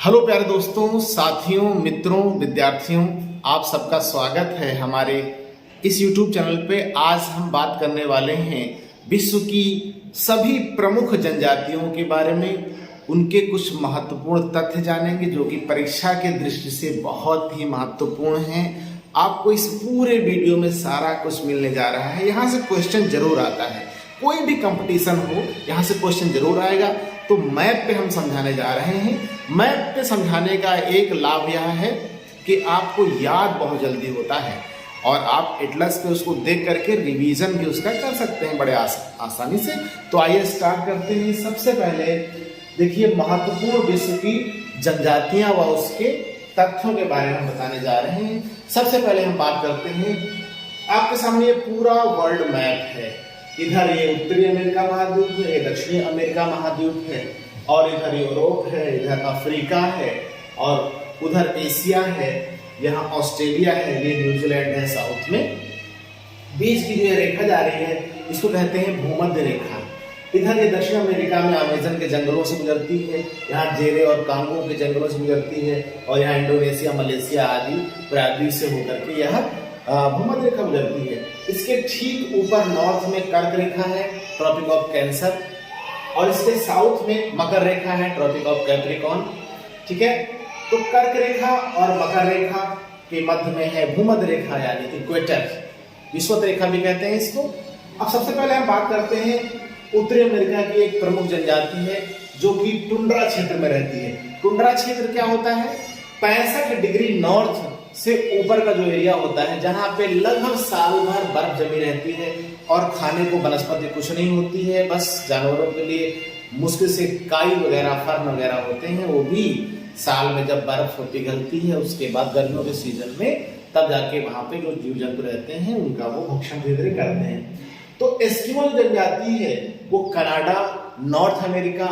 Hello प्यारे दोस्तों, साथियों, मित्रों, विद्यार्थियों, आप सबका स्वागत है हमारे इस YouTube चैनल पे। आज हम बात करने वाले हैं विश्व की सभी प्रमुख जनजातियों के बारे में। उनके कुछ महत्वपूर्ण तथ्य जानेंगे जो कि परीक्षा के दृष्टि से बहुत ही महत्वपूर्ण हैं। आपको इस पूरे वीडियो में सारा कुछ मिलने जा रहा है। यहाँ से क्वेश्चन जरूर आता है, कोई भी कंपटीशन हो यहाँ से क्वेश्चन जरूर आएगा। तो मैप पे हम समझाने जा रहे हैं। मैप पे समझाने का एक लाभ यह है कि आपको याद बहुत जल्दी होता है और आप एटलस पे उसको देख करके रिवीजन भी उसका कर सकते हैं बड़े आसानी से। तो आइए स्टार्ट करते हैं। सबसे पहले देखिए, महत्वपूर्ण विश्व की जनजातियां व उसके तथ्यों के बारे में बताने जा रहे हैं। सबसे पहले हम बात करते हैं, आपके सामने ये पूरा वर्ल्ड मैप है। इधर ये उत्तरी अमेरिका महाद्वीप है, ये दक्षिणी अमेरिका महाद्वीप है, और इधर यूरोप है, इधर अफ्रीका है, और उधर एशिया है, यहाँ ऑस्ट्रेलिया है, ये न्यूजीलैंड है साउथ में। बीच की जो ये रेखा जा रही है इसको कहते हैं भूमध्य रेखा। इधर ये दक्षिण अमेरिका में अमेजन के जंगलों से गुजरती है, यहाँ जेरे और कांगो के जंगलों से गुजरती है, और यहाँ इंडोनेशिया, मलेशिया आदि प्रायद्वीप से होकर के यह भूमध्य रेखा गुजरती है। इसके ठीक ऊपर नॉर्थ में कर्क रेखा है, ट्रॉपिक ऑफ कैंसर, और इसके साउथ में मकर रेखा है, ट्रॉपिक ऑफ कैप्रिकॉर्न। ठीक है, तो कर्क रेखा और मकर रेखा के मध्य में है भूमध्य रेखा यानी इक्वेटर, विषुवत रेखा भी कहते हैं इसको। अब सबसे पहले हम बात करते हैं उत्तरी अमेरिका की एक प्रमुख जनजाति है जो कि टुंड्रा क्षेत्र में रहती है। टुंड्रा क्षेत्र क्या होता है? 65 डिग्री नॉर्थ से ऊपर का जो एरिया होता है जहां पे लगभग साल भर बर्फ जमी रहती है और खाने को वनस्पति कुछ नहीं होती है, बस जानवरों के लिए मुश्किल से काई वगैरह, फर्न वगैरह होते हैं, वो भी साल में जब बर्फ पिघलती है उसके बाद गर्मियों के सीजन में तब जाके वहां पे जो जीव जंतु रहते हैं उनका वो भक्षण धीरे धीरे करते हैं। तो एस्किमो जनजाति है वो कनाडा, नॉर्थ अमेरिका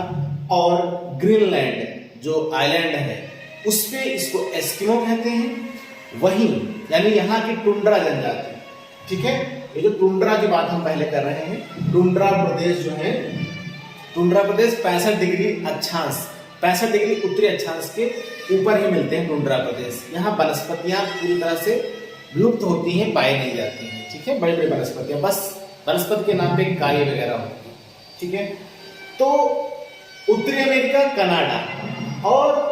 और ग्रीनलैंड जो आइलैंड है उस पे इसको एस्किमो कहते हैं। वहीं यानी यहाँ की टुंड्रा जनजाति, ठीक है, ये जो टुंड्रा की बात हम पहले कर रहे हैं, टुंड्रा प्रदेश जो है, टुंड्रा प्रदेश 65 डिग्री अक्षांश, 65 डिग्री उत्तरी अक्षांश के ऊपर ही मिलते हैं टुंड्रा प्रदेश। यहाँ वनस्पतियां पूरी तरह से विलुप्त होती हैं, पाई नहीं जाती हैं। ठीक है, बड़ी बड़ी वनस्पतियां, बस वनस्पति के नाम पे काई वगैरह होती है। ठीक है, तो उत्तरी अमेरिका, कनाडा और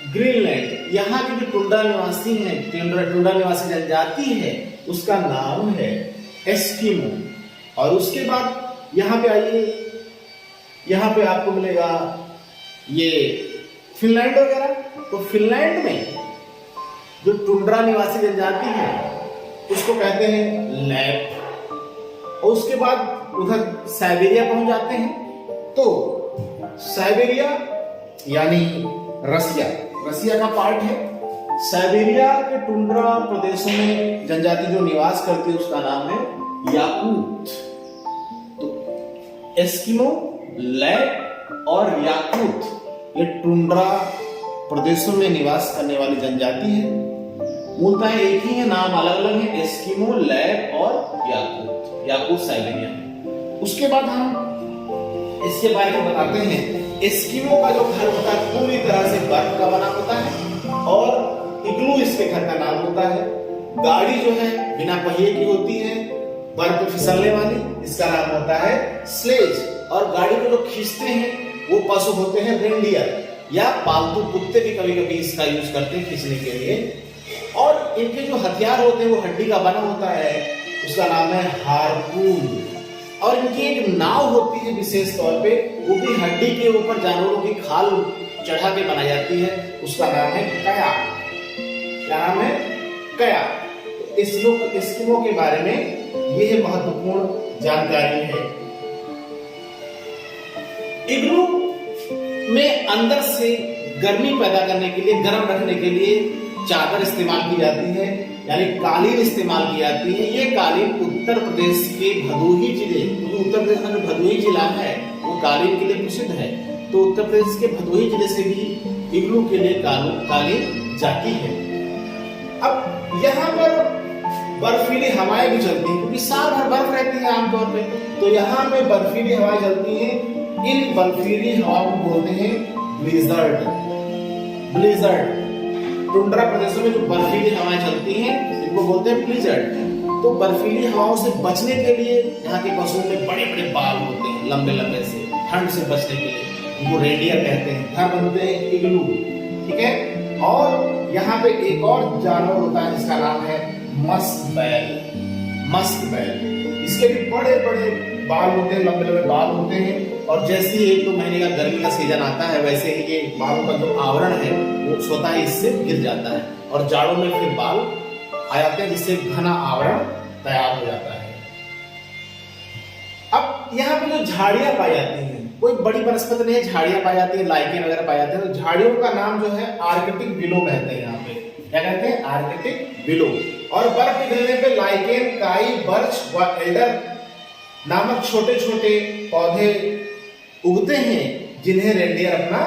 ग्रीनलैंड, यहाँ की जो टुंड्रा निवासी है, टुंड्रा निवासी जनजाति है उसका नाम है एस्किमो। और उसके बाद यहाँ पे आइए, यहाँ पे आपको मिलेगा ये फिनलैंड वगैरह। तो फिनलैंड में जो टुंड्रा निवासी जनजाति है उसको कहते हैं लैप। और उसके बाद उधर साइबेरिया पहुंच जाते हैं। तो साइबेरिया यानी रसिया का पार्ट है। साइबेरिया के टुंड्रा प्रदेशों में जनजाति जो निवास करती है उसका नाम है याकूत। तो एस्किमो, लैप और याकूत ये टुंड्रा प्रदेशों में निवास करने वाली जनजाति है। मूलतः एक ही है, नाम अलग अलग है, एस्किमो, लैप और याकूत साइबेरिया। उसके बाद हम इसके बारे में बताते हैं। एस्किमो का जो घर होता है पूरी तरह से बर्फ का बना होता है और इग्लू इसके घर का नाम होता है। गाड़ी जो है बिना पहिए की होती है, बर्फ पे फिसलने वाली, इसका नाम होता है स्लेज। और गाड़ी को जो खींचते हैं वो पशु होते हैं रेंडियर या पालतू कुत्ते भी कभी कभी इसका यूज करते हैं खींचने के लिए। और इनके जो हथियार होते हैं वो हड्डी का बना होता है, उसका नाम है हार्पून। और इनकी एक नाव होती है विशेष तौर पे, वो भी हड्डी के ऊपर जानवरों की खाल चढ़ा के बनाई जाती है, उसका नाम है कया। क्या नाम है? कया। तो एस्किमो के बारे में यह महत्वपूर्ण जानकारी है। इग्लू में अंदर से गर्मी पैदा करने के लिए, गर्म रखने के लिए चादर इस्तेमाल की जाती है, यानी कालीन इस्तेमाल की जाती है। ये कालीन उत्तर प्रदेश के भदोही जिले, उत्तर प्रदेश का जो भदोही जिला है वो कालीन के लिए प्रसिद्ध है। तो उत्तर प्रदेश के भदोही जिले से भी इग्लू के लिए कालीन जाती है। अब यहाँ पर बर्फीली हवाएं भी चलती हैं क्योंकि साल भर बर्फ रहती है आमतौर पे, तो यहाँ पे बर्फीली हवाएं चलती हैं। इन बर्फीली हवाओं को बोलते हैं ब्लिजर्ड। ब्लिजर्ड। टुंड्रा प्रदेशों में जो बर्फीली हवाएं चलती हैं इनको बोलते हैं ब्लिजर्ड। तो बर्फीली हवाओं से बचने के लिए यहाँ के पशुओं में बड़े बड़े बाल होते हैं, लंबे लंबे से, ठंड से बचने के लिए इनको रेडियर कहते हैं। घर बनते हैं इग्लू, ठीक है। और यहाँ पे एक और जानवर होता है जिसका नाम है मस्क बैल। मस्क बैल, इसके भी बड़े बड़े बाल होते हैं, लंबे लंबे बाल होते हैं। और जैसे ही 1-2 महीने का गर्मी का सीजन आता है वैसे ही ये बालों का जो आवरण है वो स्वतः ही इससे गिर जाता है और जाड़ों में फिर बाल आ जाते हैं जिससे घना आवरण तैयार हो जाता है। अब यहाँ पे जो झाड़ियां पाई जाती हैं, कोई बड़ी वनस्पति नहीं है, झाड़ियां पाई जाती है, लाइकेन वगैरह पाई जाती है। तो झाड़ियों का नाम जो है आर्कटिक विलो कहते हैं। यहाँ पे क्या कहते हैं? Arctic willow. और बर्फ पिघलने पे लाइकेन, काई, बर्च व एल्डर नामक छोटे छोटे पौधे उगते हैं जिन्हें रेंडियर अपना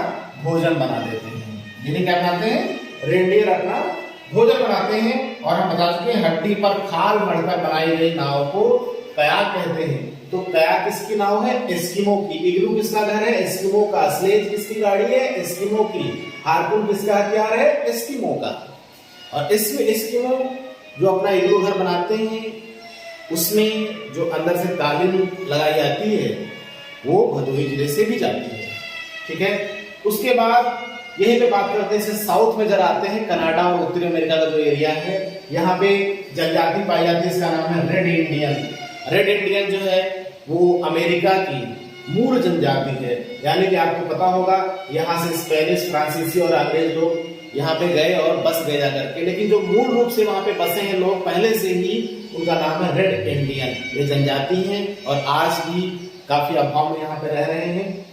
भोजन बना देते हैं। जिन्हें क्या बनाते हैं? रेंडियर अपना भोजन बनाते हैं। और हम बता चुके हैं हड्डी पर खाल मढ़कर बनाई गई नाव को कयाक कहते हैं। तो कयाक किसकी नाव है? एस्किमो की। इग्लू किसका घर है? एस्किमो का। स्लेज किसकी गाड़ी है? एस्किमो की। हार्पून किसका हथियार है? एस्किमो का। और इसमें एस्किमो जो अपना इग्लू घर बनाते हैं उसमें जो अंदर से कालीन लगाई जाती है वो भदोही जिले से भी जाती है, ठीक है। उसके बाद यहीं पे बात करते हैं, इससे साउथ में जरा आते हैं, कनाडा और उत्तरी अमेरिका का जो एरिया है यहाँ पे जनजाति पाई जाती है, इसका नाम है रेड इंडियन। रेड इंडियन जो है वो अमेरिका की मूल जनजाति है। यानी कि आपको पता होगा यहाँ से स्पेनिश, फ्रांसीसी और अंग्रेज लोग यहाँ पे गए और बस गए जाकर के, लेकिन जो मूल रूप से वहां पे बसे हैं लोग पहले से ही, उनका नाम है रेड इंडियन। ये जनजाति हैं और आज भी काफी अभाव में यहाँ पे रह रहे हैं।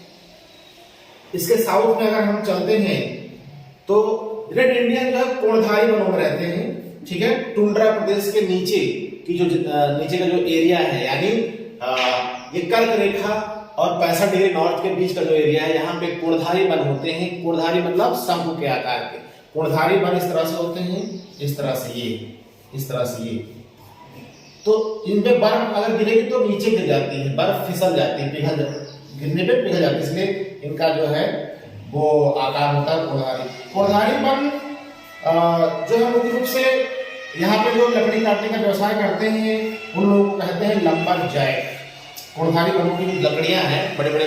इसके साउथ में अगर हम चलते हैं तो रेड इंडियन जो है कोणधारी वनों में रहते हैं, ठीक है। टुंड्रा प्रदेश के नीचे की जो नीचे का जो एरिया है, यानी ये कर्क रेखा और 65 डिग्री नॉर्थ के बीच का जो एरिया है, यहाँ पे कोणधारी वन होते हैं। कोणधारी मतलब शंकु के आकार के। कोणधारी वन इस तरह से होते हैं, इस तरह से ये, इस तरह से ये। तो इनपे बर्फ अगर गिरेगी तो नीचे गिर जाती है, बर्फ फिसल जाती है, गिरने पे पिघल जाती है, इसलिए इनका जो है वो आकार होता है कोणधारी। कोणधारी वन जो है मुख्य रूप से यहाँ पे जो लकड़ी काटने का व्यवसाय करते हैं उन लोगों को कहते हैं लंबर जैक। कोणधारी वनों की लकड़ियां हैं, बड़े बड़े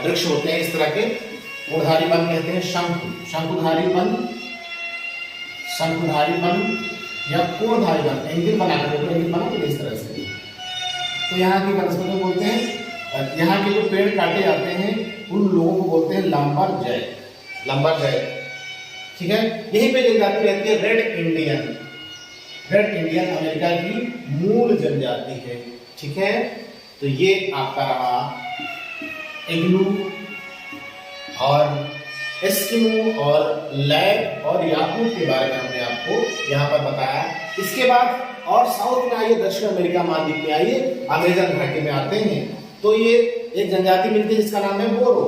वृक्ष होते हैं इस तरह के, कोणधारी वन कहते हैं। शंकुधारी वन, शंकुधारी वन या कोणधारी वन, एंगल बनाकर एंगल बना के इस तरह से। तो यहाँ की वनस्पति बोलते हैं, यहाँ के जो पेड़ काटे जाते हैं उन लोगों को बोलते हैं लंबर जैक, लंबर जैक, ठीक है। यही पे जनजाति रहती है red Indian. Red Indian America की मूल जनजाति है, ठीक है। तो ये आपका रहा इग्लू और एस्किमो और लैब और याकूट के बारे में हमने आपको यहाँ पर बताया। इसके बाद और साउथ में आइए, दक्षिण अमेरिका महाद्वीप में आइए, अमेजन घाटी में आते हैं। तो ये एक जनजाति मिलती है जिसका नाम है बोरो।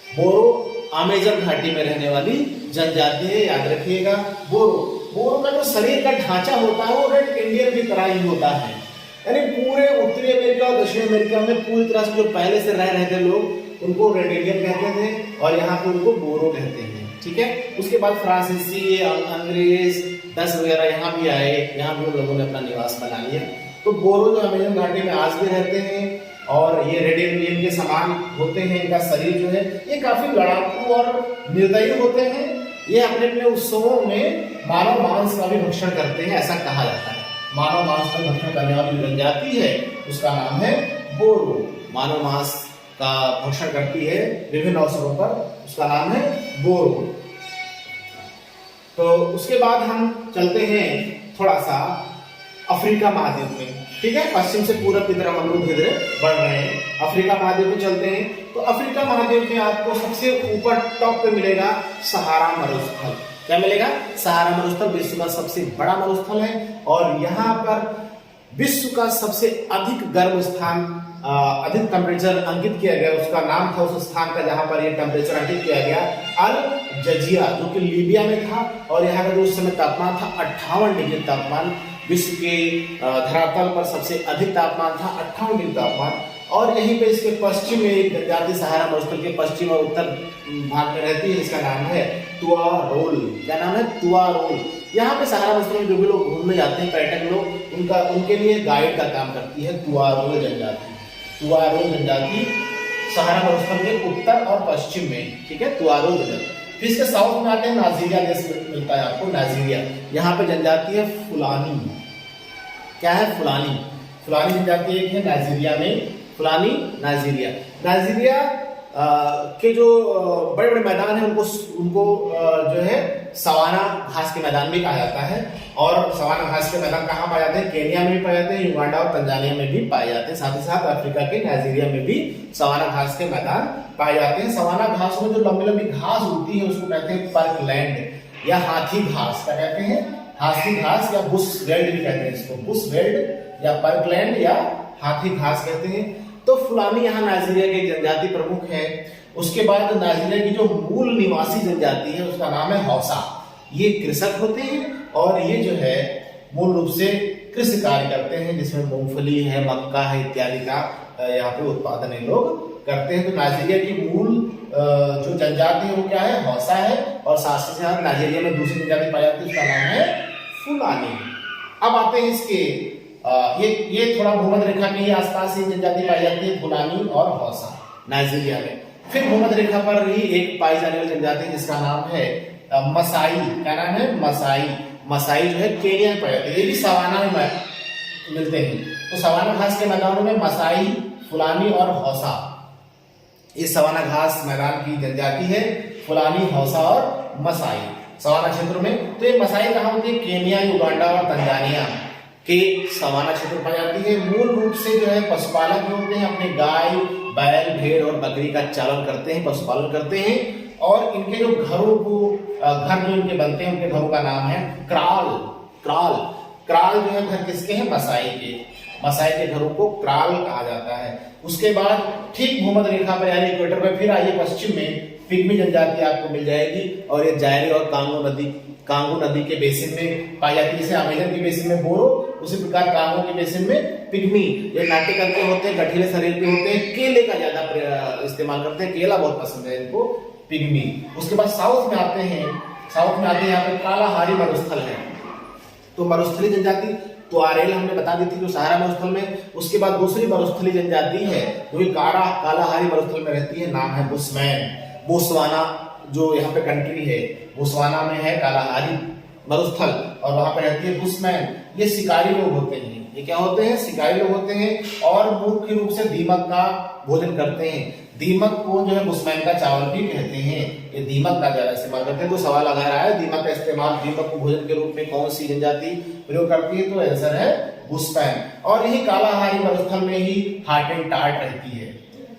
बोरो अमेजन घाटी में रहने वाली जनजाति है, याद रखिएगा। बोरो का जो शरीर का ढांचा होता है वो रेड इंडियन की तरह ही होता है। यानी पूरे उत्तरी अमेरिका और दक्षिण अमेरिका में पूरी तरह से जो पहले से रह रहे थे लोग उनको रेड इंडियन कहते थे और यहाँ पे उनको बोरो कहते हैं, ठीक है। उसके बाद फ्रांसीसी, अंग्रेज, डच वगैरह यहाँ भी आए, यहाँ भी उन लोगों ने अपना निवास बना लिया। तो बोरो जो अमेजन घाटी में आज भी रहते हैं और ये रेड इंडियन के समान होते हैं। इनका शरीर जो है ये काफी लड़ाकू और निर्दयी होते हैं। ये अपने अपने उत्सवों में मानव मांस का भी भक्षण करते हैं, ऐसा कहा जाता है। मानव मांस का भक्षण करने वाली जनजाति है उसका नाम है बोरो। मानव मांस का भक्षण करती है विभिन्न अवसरों पर, उसका नाम है बोरो। तो उसके बाद हम चलते हैं थोड़ा सा अफ्रीका महाद्वीप में, ठीक है। पश्चिम से पूरब की तरफ हम लोग धीरे बढ़ रहे हैं। अफ्रीका महाद्वीप में चलते हैं तो अफ्रीका महाद्वीप में आपको सबसे ऊपर टॉप पे मिलेगा सहारा मरुस्थल। क्या मिलेगा? सहारा मरुस्थल विश्व का सबसे बड़ा मरुस्थल है और यहाँ पर विश्व का सबसे अधिक गर्म स्थान, अधिक टेम्परेचर अंकित किया गया। उसका नाम था उस स्थान का जहां पर यह टेम्परेचर अंकित किया गया, अल जजिया, जो कि लीबिया में था। और यहाँ का जो उस समय तापमान था 58 डिग्री तापमान। विश्व के धरातल पर सबसे अधिक तापमान था 58 डिग्री तापमान। और यहीं पे इसके पश्चिम में एक जनजाति सहारा मरुस्थल के पश्चिम और उत्तर भाग में रहती है, जिसका नाम है तुआरोल। क्या नाम है? तुआरोल। यहाँ पे सहारा मरुस्थल में जो भी लोग घूमने जाते हैं पर्यटक लोग, उनके लिए गाइड का काम करती है तुआरोल जनजाति। तुआरोल जनजाति सहारा मरुस्थल के उत्तर और पश्चिम में, ठीक है, तुआरोल जनजाति। फिर इसके साउथ में आते हैं, नाइजीरिया देश मिलता है आपको, नाइजीरिया। यहाँ पे जनजाति है फुलानी। क्या है? फुलानी। फुलानी जनजाति एक है नाइजीरिया में, फुलानी नाइजीरिया। नाइजीरिया के जो बड़े बड़े मैदान हैं उनको जो है सवाना घास के मैदान भी कहा जाता है। और सवाना घास के मैदान कहाँ पाए जाते हैं? केनिया में भी पाए जाते हैं, युगांडा और तंजानिया में भी पाए जाते हैं। साथ ही साथ अफ्रीका के नाइजीरिया में भी सवाना घास के मैदान पाए जाते हैं। सवाना घास में जो लंबी लंबी घास उगती है उसको कहते हैं पर्कलैंड या हाथी घास। क्या कहते हैं? हाथी घास या बुश वेल्ड भी कहते हैं इसको, बुश वेल्ड या पर्कलैंड या हाथी घास कहते हैं। तो फुलानी यहाँ नाइजीरिया की जनजाति प्रमुख है। उसके बाद नाइजीरिया की जो मूल निवासी जनजाति है उसका नाम है हौसा। ये कृषक होते हैं और ये जो है मूल रूप से कृषि कार्य करते हैं, जिसमें मूंगफली है, मक्का है इत्यादि का यहाँ पे उत्पादन ये लोग करते हैं। तो नाइजीरिया की मूल जो जनजाति है वो क्या है? हौसा है। और साथ ही साथ नाइजीरिया में दूसरी जनजाति पाई जाती है, उसका नाम है फुलानी। अब आते हैं इसके ये थोड़ा भूमध्य रेखा के आसपास ही जनजाति पाई जाती है, फुलानी और हौसा नाइजीरिया में। फिर भूमध्य रेखा पर ही एक पाई जाने वाली जनजाति जिसका नाम है मसाई। क्या नाम है? मसाई। मसाई जो है केनिया में पाई जाती है, ये भी सवाना में मिलते हैं। तो सवाना घास के मैदानों में मसाई, फुलानी और हौसा, ये सवाना घास मैदान की जनजाति है, फुलानी, हौसा और मसाई सवाना क्षेत्र में। तो ये मसाई कहाँ होती है? केनिया, युगांडा और तंजानिया के सवाना क्षेत्र पाई जाती है। मूल रूप से जो है पशुपालक जो होते हैं अपने गाय, बैल, भेड़ और बकरी का चालन करते हैं, पशुपालन करते हैं। और इनके जो घरों को घर जो इनके बनते हैं उनके घरों का नाम है क्राल। क्राल क्राल जो है घर किसके हैं? मसाई के। मसाई के घरों को क्राल कहा जाता है। उसके बाद ठीक भूमध्य रेखा पर यानी इक्वेटर पर फिर आइए पश्चिम में पिग्मी जनजाति आपको मिल जाएगी। और ये जायरी और कांगो नदी के बेसिन में पाई जाती है। जैसे अमेजन के बेसिन में बोरो, उसी प्रकार कांगो के बेसिन में पिग्मी। ये नाट्य करते होते हैं, गठीले शरीर के होते हैं, केले का ज्यादा इस्तेमाल करते हैं, केला बहुत पसंद है इनको, पिग्मी। उसके बाद साउथ में आते हैं, यहाँ पे कालाहारी मरुस्थल है। तो मरुस्थली जनजाति तुआरेल हमने बता दी थी जो सहारा मरुस्थल में। उसके बाद दूसरी मरुस्थली जनजाति है जो कालाहारी मरुस्थल में रहती है, नाम है बुशमैन। बोस्वाना जो यहाँ पे कंट्री है, बोस्वाना में है कालाहारी मरुस्थल और वहां पे रहती है बुशमैन। ये शिकारी लोग होते हैं। ये क्या होते हैं? शिकारी लोग होते हैं और मुख्य रूप से दीमक का भोजन करते हैं। दीमक को जो है बुशमैन का चावल भी कहते हैं। ये दीमक का ज्यादा इस्तेमाल करते हैं। तो सवाल लगा रहा है दीमक का इस्तेमाल, दीमक को भोजन के रूप में कौन सी जनजाति प्रयोग करती है? तो आंसर है बुशमैन। और यही कालाहारी मरुस्थल में ही हॉटेनटॉट रहती है।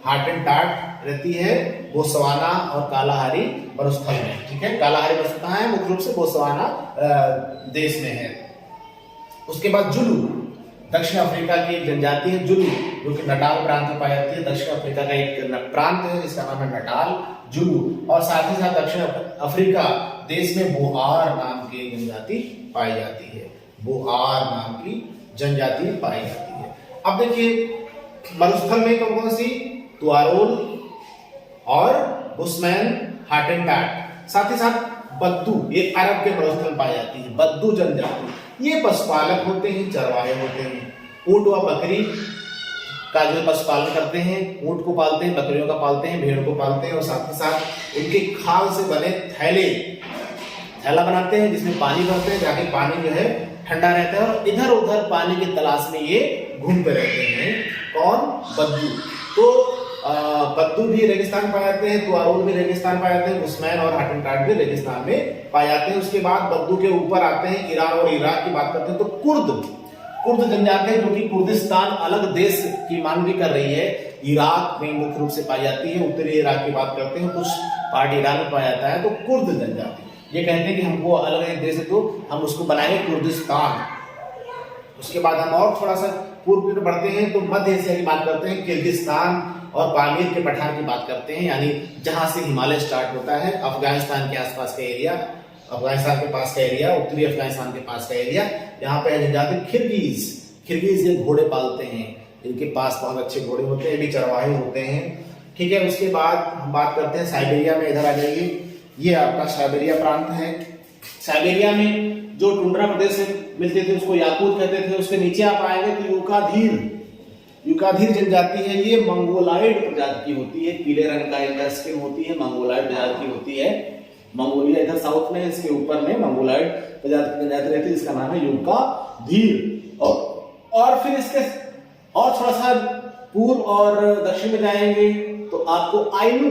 हॉटेनटॉट रहती है बोत्सवाना और कालाहारी मरुस्थल में, ठीक है। कालाहारी मरुस्थल कहाँ है? मुख्य रूप से बोत्सवाना देश में है। उसके बाद जुलू, दक्षिण अफ्रीका की एक जनजाति है जुलू, जो कि नटाल प्रांत में पाई जाती है। दक्षिण अफ्रीका का एक प्रांत है जिसका नाम है नटाल, जुलू। और साथ ही साथ दक्षिण अफ्रीका देश में बोआर नाम की जनजाति पाई जाती है। बोआर नाम की जनजाति पाई जाती है। अब देखिए मरुस्थल में कौन कौन सी? तुआरोल और बुशमैन, हॉटेनटॉट। साथ ही साथ बद्दू, ये अरब के मरुस्थल पाई जाती है। बद्दू जनजाति ये पशुपालक होते हैं, चरवाहे होते हैं। ऊंट व बकरी का जो पशुपालन करते हैं, ऊंट को पालते हैं, बकरियों का पालते हैं, भेड़ को पालते हैं। और साथ ही साथ उनके खाल से बने थैला बनाते हैं जिसमें पानी भरते हैं, जाके पानी जो है ठंडा रहता है और इधर उधर पानी की तलाश में ये घूमते रहते हैं। कौन? बद्दू। तो बद्दू भी रेगिस्तान में पाए जाते हैं, तुआरोल भी रेगिस्तान पाए जाते हैं, बुशमैन और हॉटेनटॉट भी रेगिस्तान में पाए जाते हैं। उसके बाद बद्दू के ऊपर आते हैं ईरान और इराक की बात करते हैं तो कुर्द जनजाति जो कि कुर्दिस्तान अलग देश की मांग भी कर रही है, इराक में मुख्य रूप से पाई जाती है। उत्तरी इराक की बात करते हैं, कुछ पार्ट ईरान में पाया जाता है। तो कुर्द जनजाति ये कहते हैं कि हमको अलग एक देश है तो हम उसको बनाएंगे कुर्दिस्तान। उसके बाद हम और थोड़ा सा पूर्व की ओर बढ़ते हैं तो मध्य एशिया की बात करते हैं, किर्गिस्तान और पामीर के पठार की बात करते हैं, यानी जहां से हिमालय स्टार्ट होता है, अफगानिस्तान के आसपास का एरिया, अफगानिस्तान के पास का एरिया, उत्तरी अफगानिस्तान के पास का एरिया। यहाँ पे जनजाति खिरगिज ये घोड़े पालते हैं, इनके पास बहुत अच्छे घोड़े होते हैं, ये भी चरवाहे होते हैं। ठीक है, उसके बाद हम बात करते हैं साइबेरिया में। इधर आ जाइए, ये आपका साइबेरिया प्रांत है। साइबेरिया में जो टुंड्रा प्रदेश से मिलते थे उसको याकूत कहते थे। उसके नीचे आप आएंगे तो यूकाधीर जनजाति है। ये मंगोलाइड प्रजाति की होती है, पीले रंग का इनका स्किन होती है, मंगोलाइड प्रजाति की होती है। मंगोलिया इधर साउथ में, इसके ऊपर में मंगोलाइड प्रजाति की जनजाति रहती है, इसका नाम है यूकाधीर। और फिर इसके और थोड़ा सा पूर्व और दक्षिण में जाएंगे तो आपको आइनू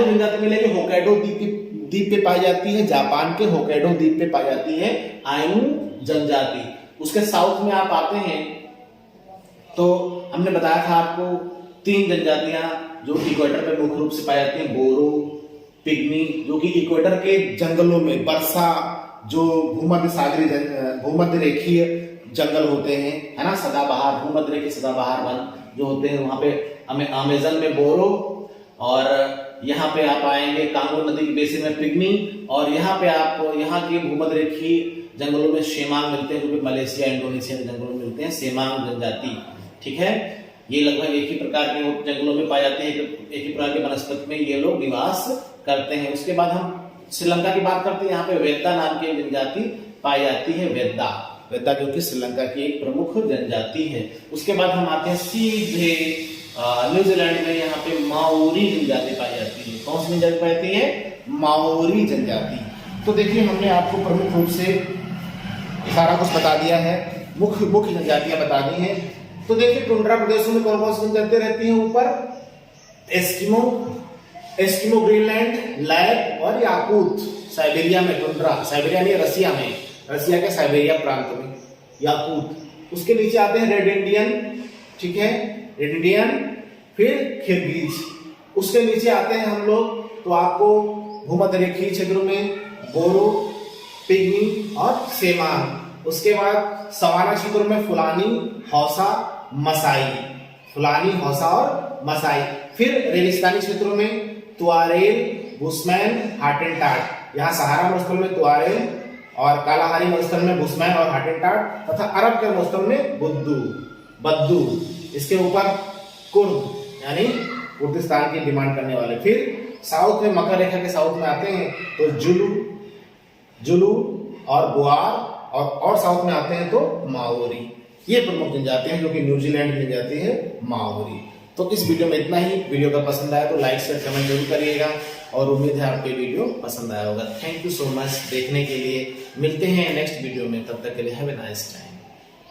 जनजाति मिलेगी। होक्काइडो द्वीप पे पाई जाती है, जापान के होक्काइडो द्वीप पे पाई जाती है आइनू जनजाति। उसके साउथ में आप आते हैं तो हमने बताया था आपको 3 जनजातियां जो इक्वेटर पे मुख्य रूप से पाई जाती हैं, बोरो, पिग्मी, जो कि इक्वेटर के जंगलों में वर्षा जो भूमध्य रेखीय जंगल होते हैं, है ना, सदाबहार भूमध्य रेखीय सदाबहार वन जो होते हैं, वहां पे अमेजन में बोरो, और यहाँ पे आप आएंगे कांगो नदी के बेसिन में पिग्मी, और यहाँ पे आप यहाँ के भूमध्य रेखीय जंगलों में सेमांग मिलते हैं, जो कि मलेशिया इंडोनेशिया के जंगलों में मिलते हैं, सेमांग जनजाति। ठीक है, ये लगभग एक ही प्रकार के जंगलों में पाए जाते हैं, एक ही प्रकार के वनस्पति में ये लोग निवास करते हैं। उसके बाद हम श्रीलंका की बात करते हैं। यहाँ पे वेद्दा नाम की जनजाति पाई जाती है, वेद्दा क्योंकि श्रीलंका की एक प्रमुख जनजाति है। उसके बाद हम आते हैं सीधे न्यूजीलैंड में। यहाँ पे माओरी जनजाति पाई जाती है। कौन सी जनजाति पाई जाती है? माओरी जनजाति। तो देखिए, हमने आपको प्रमुख रूप से सारा कुछ बता दिया है, मुख्य जनजातियां बता दी हैं। तो देखिए, टुंड्रा प्रदेशों में कौन कौन सी जनजातियां रहती हैं? ऊपर एस्किमो, ग्रीनलैंड, लैप और याकूत। साइबेरिया में टुंड्रा, साइबेरिया नहीं, रसिया के साइबेरिया प्रांत में याकूत। उसके नीचे आते हैं रेड इंडियन, ठीक है, रेड इंडियन, फिर किर्गिज। उसके नीचे आते हैं हम लोग तो आपको भूमध्य रेखीय क्षेत्रों में बोरो, पिग्मी और सेमांग। उसके बाद सवाना क्षेत्रों में फुलानी, हौसा, और मसाई। फिर रेगिस्तानी क्षेत्रों में तुआरेल, बुशमैन, हाटेनटाट। यहाँ सहारा मरुस्थल में तुआरेल और कालाहारी मरुस्थल में बुशमैन और हाटेनटाट, तथा अरब के मरुस्थल में बद्दू। इसके ऊपर कुर्द यानी कुर्दिस्तान की डिमांड करने वाले। फिर साउथ में, मकर रेखा के साउथ में आते हैं तो जुलू और बुआर, और साउथ में आते हैं तो माओरी। ये प्रमुख जनजातियां हैं जो कि न्यूजीलैंड की जनजाति है माओरी। तो इस वीडियो में इतना ही। वीडियो का पसंद आया तो लाइक शेयर कमेंट जरूर करिएगा, और उम्मीद है आपको वीडियो पसंद आया होगा। थैंक यू सो मच देखने के लिए। मिलते हैं नेक्स्ट वीडियो में, तब तक के लिए हैव ए नाइस टाइम।